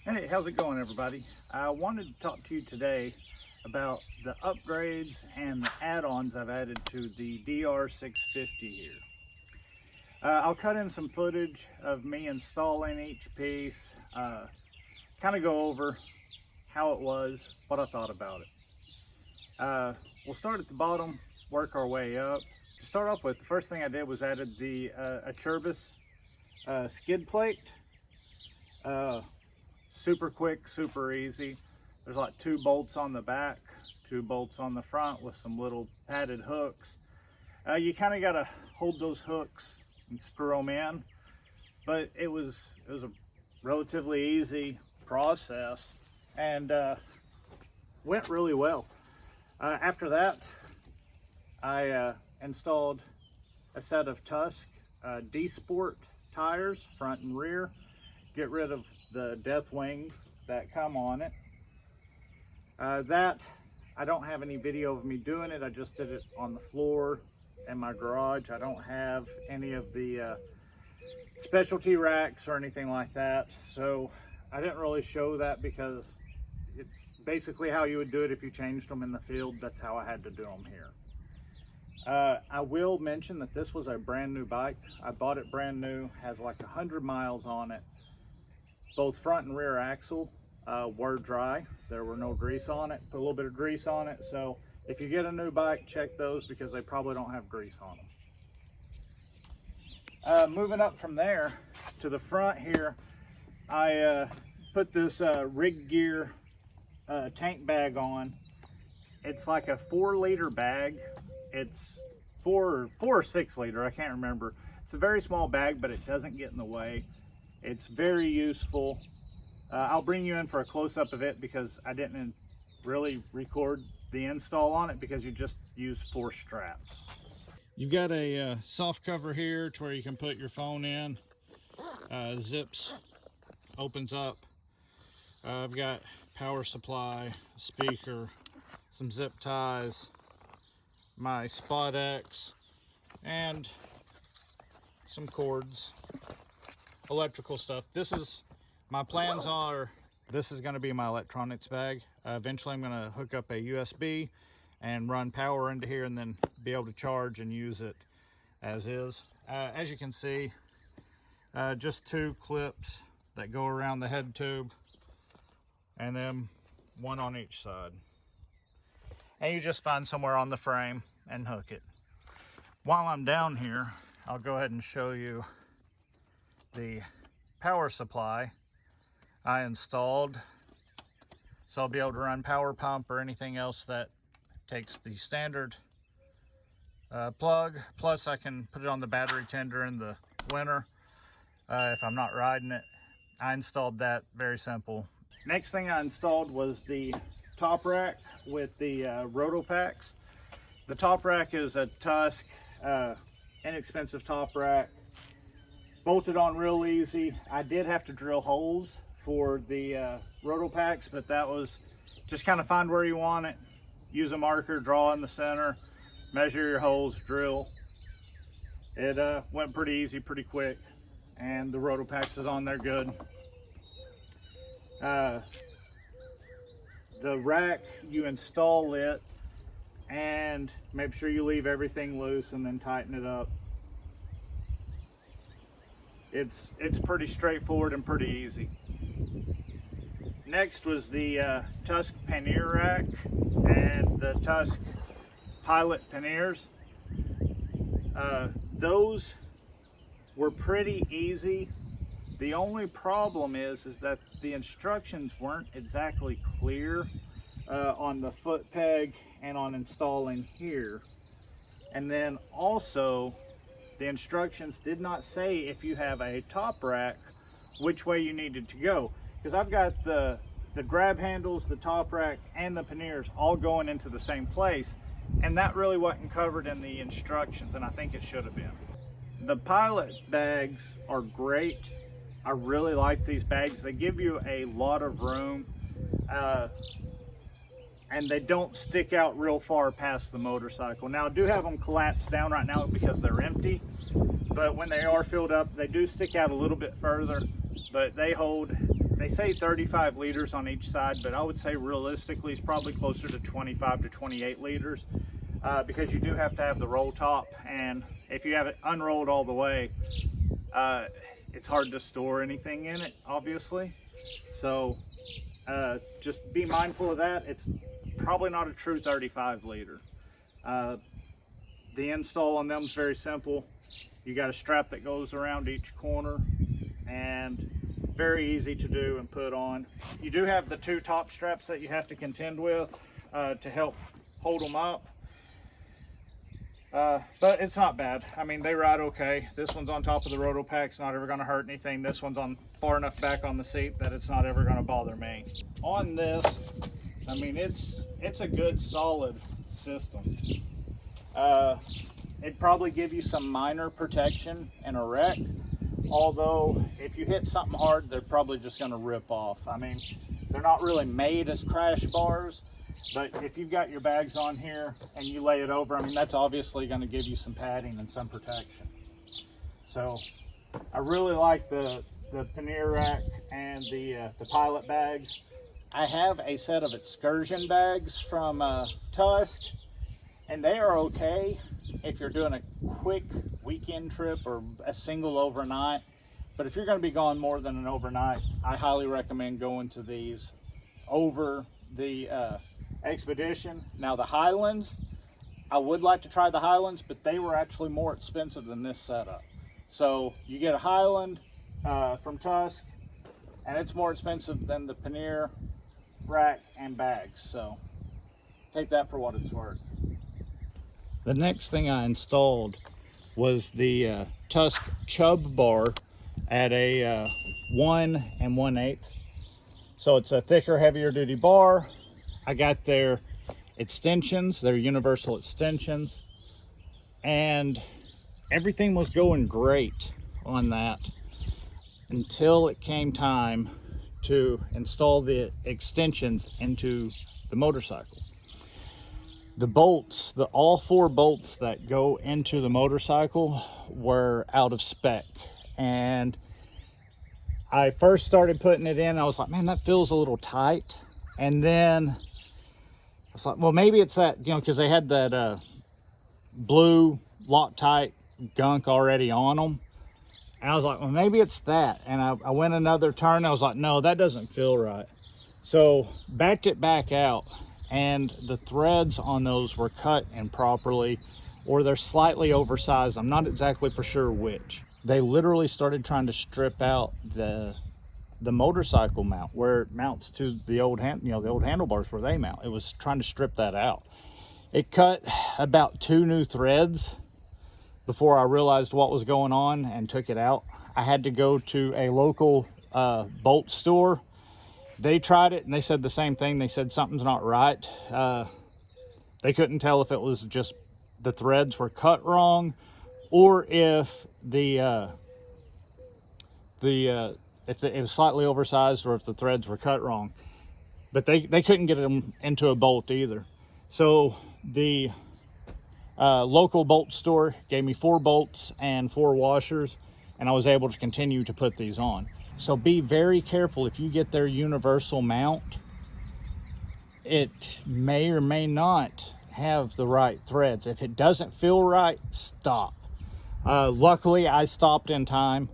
Hey, how's it going, everybody? I wanted to talk to you today about the upgrades and the add-ons I've added to the DR650 here. I'll cut in some footage of me installing each piece, kind of go over how it was, what I thought about it. We'll start at the bottom, work our way up. To start off with, the first thing I did was added the a chub skid plate. Super quick, super easy. There's like 2 bolts on the back, 2 bolts on the front with some little padded hooks. You kind of got to hold those hooks and screw them in, but it was a relatively easy process and went really well. After that, I installed a set of Tusk D-Sport tires, front and rear. Get rid of the death wings that come on it. That, I don't have any video of me doing it. I just did it on the floor in my garage. I don't have any of the specialty racks or anything like that. So I didn't really show that because it's basically how you would do it if you changed them in the field. That's how I had to do them here. I will mention that this was a brand new bike. I bought it brand new, has like 100 miles on it. Both front and rear axle were dry. There were no grease on it. Put a little bit of grease on it. So if you get a new bike, check those because they probably don't have grease on them. Moving up from there to the front here, I put this rig gear tank bag on. It's like a 4-liter bag. It's 4 or 6 liter, I can't remember. It's a very small bag, but it doesn't get in the way. It's very useful. I'll bring you in for a close-up of it because I didn't really record the install on it because you just use 4 straps. You've got a soft cover here to where you can put your phone in. Zips, opens up. I've got power supply, speaker, some zip ties, my Spot X, and some cords. Electrical stuff. My plans are, this is going to be my electronics bag. Eventually I'm going to hook up a USB and run power into here and then be able to charge and use it as is. As you can see, just 2 clips that go around the head tube and then 1 on each side. And you just find somewhere on the frame and hook it. While I'm down here, I'll go ahead and show you the power supply I installed, so I'll be able to run power pump or anything else that takes the standard plug. Plus I can put it on the battery tender in the winter if I'm not riding it. I installed that, very simple. Next thing I installed was the top rack with the roto packs. The top rack is a Tusk inexpensive top rack. Bolted on real easy. I did have to drill holes for the roto packs, but that was just kind of find where you want it, use a marker, draw in the center, measure your holes, drill. It went pretty easy, pretty quick, and the roto packs is on there good. The rack, you install it and make sure you leave everything loose and then tighten it up. It's pretty straightforward and pretty easy. Next was the Tusk pannier rack and the Tusk Pilot panniers. Those were pretty easy. The only problem is that the instructions weren't exactly clear on the foot peg and on installing here. And then also, the instructions did not say if you have a top rack which way you needed to go, because I've got the grab handles, the top rack, and the panniers all going into the same place, and that really wasn't covered in the instructions, and I think it should have been. The Pilot bags are great. I really like these bags. They give you a lot of room, and they don't stick out real far past the motorcycle. Now I do have them collapsed down right now because they're empty, but when they are filled up, they do stick out a little bit further, but they hold they say 35 liters on each side, but I would say realistically it's probably closer to 25 to 28 liters because you do have to have the roll top, and if you have it unrolled all the way, it's hard to store anything in it, obviously. So just be mindful of that. It's probably not a true 35 liter. The install on them is very simple. You got a strap that goes around each corner, and very easy to do and put on. You do have the two top straps that you have to contend with to help hold them up. But it's not bad. I mean, they ride okay. This one's on top of the Rotopack. It's not ever going to hurt anything. This one's on far enough back on the seat that it's not ever going to bother me. On this, I mean, it's a good solid system. It'd probably give you some minor protection in a wreck, although if you hit something hard, they're probably just going to rip off. I mean, they're not really made as crash bars, but if you've got your bags on here and you lay it over, I mean, that's obviously going to give you some padding and some protection. So I really like the pannier rack and the pilot bags. I have a set of Excursion bags from Tusk, and they are okay if you're doing a quick weekend trip or a single overnight. But if you're going to be gone more than an overnight, I highly recommend going to these over the Expedition. Now the Highlands, I would like to try the Highlands, but they were actually more expensive than this setup. So you get a Highland from Tusk, and it's more expensive than the pannier rack and bags. So take that for what it's worth. The next thing I installed was the Tusk chub bar at a 1 1/8. So it's a thicker, heavier duty bar. I got their extensions, their universal extensions, and everything was going great on that until it came time to install the extensions into the motorcycle. The bolts, all 4 bolts that go into the motorcycle were out of spec. And I first started putting it in, I was like, man, that feels a little tight. And then I was like, well, maybe it's that, you know, because they had that blue Loctite gunk already on them. And I was like, well, maybe it's that. And I went another turn, I was like, no, that doesn't feel right. So backed it back out, and the threads on those were cut improperly, or they're slightly oversized. I'm not exactly for sure which. They literally started trying to strip out the motorcycle mount where it mounts to the old the old handlebars where they mount. It was trying to strip that out. It cut about 2 new threads before I realized what was going on and took it out. I had to go to a local bolt store. They tried it and they said the same thing. They said something's not right. They couldn't tell if it was just the threads were cut wrong, or if if it was slightly oversized, or if the threads were cut wrong. But they couldn't get them into a bolt either. So the local bolt store gave me 4 bolts and 4 washers, and I was able to continue to put these on. So be very careful if you get their universal mount. It may or may not have the right threads. If it doesn't feel right, stop. Luckily, I stopped in time.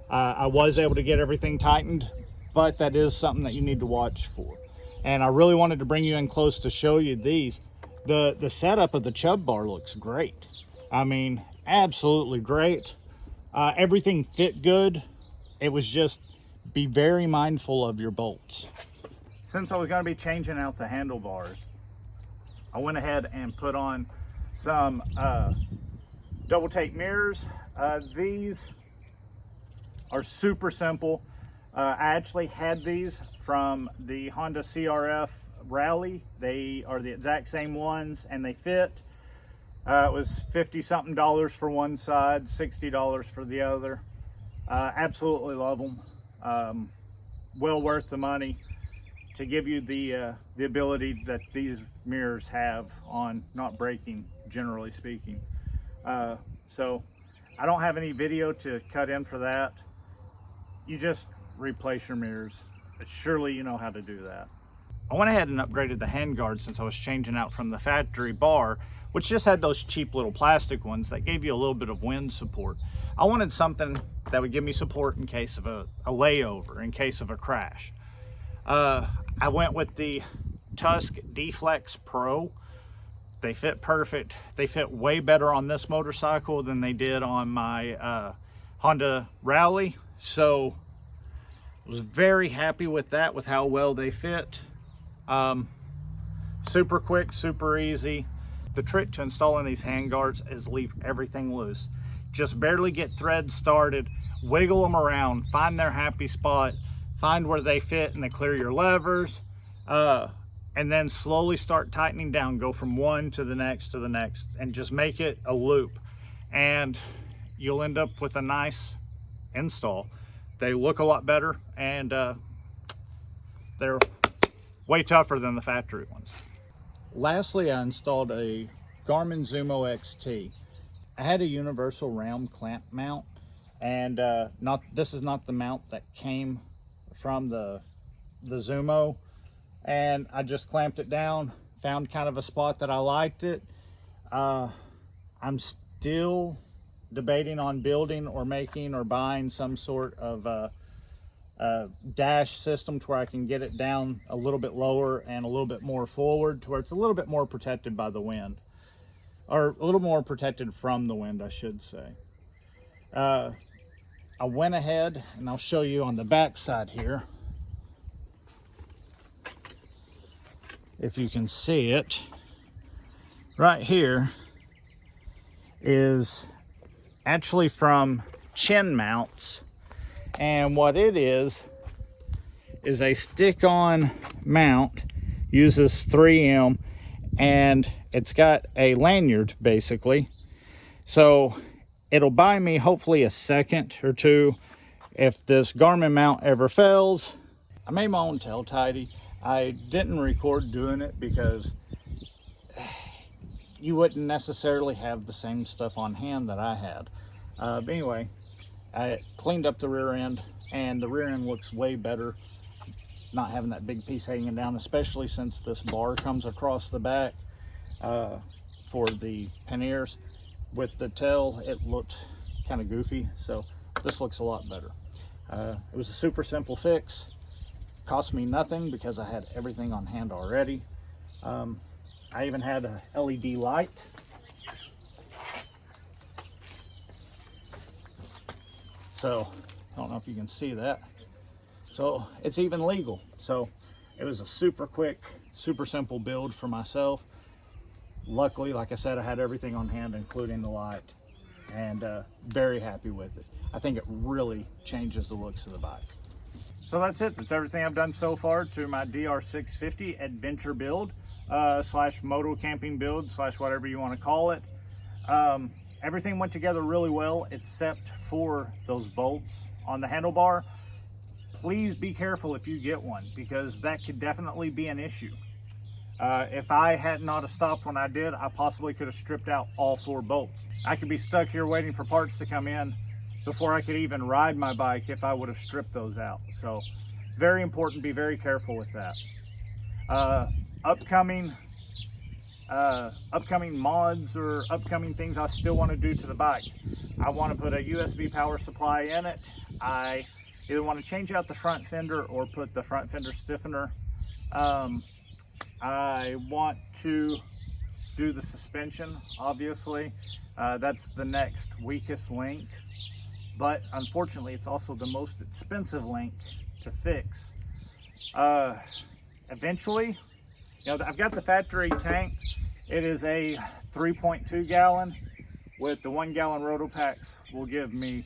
I was able to get everything tightened, but that is something that you need to watch for. And I really wanted to bring you in close to show you these. The setup of the chub bar looks great. I mean, absolutely great. Everything fit good. It was just, be very mindful of your bolts. Since I was going to be changing out the handlebars, I went ahead and put on some double take mirrors. These are super simple. I actually had these from the Honda CRF Rally. They are the exact same ones and they fit. It was $50 something for one side, $60 for the other. Absolutely love them. Well worth the money to give you the ability that these mirrors have on not breaking, generally speaking. So I don't have any video to cut in for that. You just replace your mirrors. surely you know how to do that. I went ahead and upgraded the handguard since I was changing out from the factory bar, which just had those cheap little plastic ones that gave you a little bit of wind support. I wanted something that would give me support in case of a layover, in case of a crash. I went with the Tusk D-Flex Pro. They fit perfect. They fit way better on this motorcycle than they did on my Honda Rally. So I was very happy with that, with how well they fit. Super quick, super easy. The trick to installing these handguards is leave everything loose. Just barely get threads started, wiggle them around, find their happy spot, find where they fit and they clear your levers, and then slowly start tightening down. Go from one to the next, and just make it a loop. And you'll end up with a nice install. They look a lot better, and they're way tougher than the factory ones. Lastly, I installed a Garmin Zumo XT. I had a universal round clamp mount, and this is not the mount that came from the Zumo, and I just clamped it down, found kind of a spot that I liked it. I'm still debating on building or making or buying some sort of a dash system to where I can get it down a little bit lower and a little bit more forward, to where it's a little bit more protected by the wind, or a little more protected from the wind, I should say. I went ahead, and I'll show you on the back side here, if you can see it. Right here is actually from Chin Mounts, and what it is a stick-on mount, uses 3M, and it's got a lanyard basically, so it'll buy me hopefully a second or two if this Garmin mount ever fails. I made my own tail tidy. I didn't record doing it because you wouldn't necessarily have the same stuff on hand that I had. But anyway, I cleaned up the rear end, and the rear end looks way better not having that big piece hanging down, especially since this bar comes across the back for the panniers. With the tail, it looked kind of goofy, so this looks a lot better. It was a super simple fix. Cost me nothing because I had everything on hand already. I even had a LED light. So I don't know if you can see that. So it's even legal. So it was a super quick, super simple build for myself. Luckily, like I said, I had everything on hand, including the light, and very happy with it. I think it really changes the looks of the bike. So that's it. That's everything I've done so far to my DR650 adventure build, slash moto camping build, slash whatever you want to call it. Everything went together really well, except for those bolts on the handlebar. Please be careful if you get one, because that could definitely be an issue. If I had not have stopped when I did, I possibly could have stripped out all 4 bolts. I could be stuck here waiting for parts to come in before I could even ride my bike if I would have stripped those out. So it's very important, be very careful with that. Upcoming mods or upcoming things I still want to do to the bike. I want to put a USB power supply in it. I either want to change out the front fender or put the front fender stiffener. I want to do the suspension, obviously. That's the next weakest link, but unfortunately it's also the most expensive link to fix. Eventually, you know, I've got the factory tank. It is a 3.2 gallon with the 1 gallon Rotopacks will give me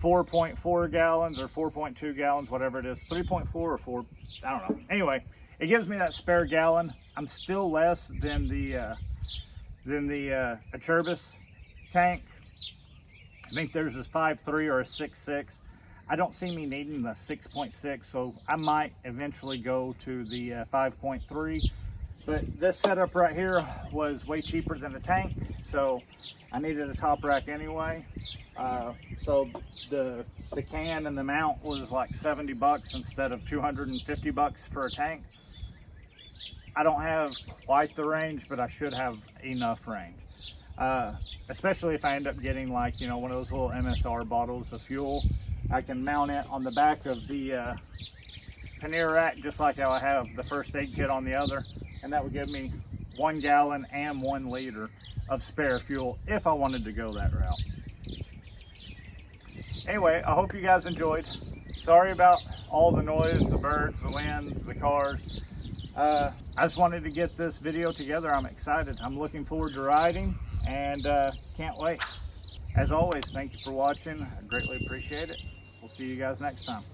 4.4 gallons or 4.2 gallons, whatever it is, 3.4 or 4, I don't know. Anyway, it gives me that spare gallon. I'm still less than the Excursion tank. I think theirs is 5.3 or a 6.6. I don't see me needing the 6.6, so I might eventually go to the 5.3. But this setup right here was way cheaper than the tank, so I needed a top rack anyway. So the the can and the mount was like 70 bucks instead of 250 bucks for a tank. I don't have quite the range, but I should have enough range. Especially if I end up getting like, you know, one of those little MSR bottles of fuel. I can mount it on the back of the pannier rack, just like how I have the first aid kit on the other, and that would give me 1 gallon and 1 liter of spare fuel if I wanted to go that route. Anyway, I hope you guys enjoyed. Sorry about all the noise, the birds, the winds, the cars. I just wanted to get this video together. I'm excited. I'm looking forward to riding, and can't wait. As always, thank you for watching. I greatly appreciate it. We'll see you guys next time.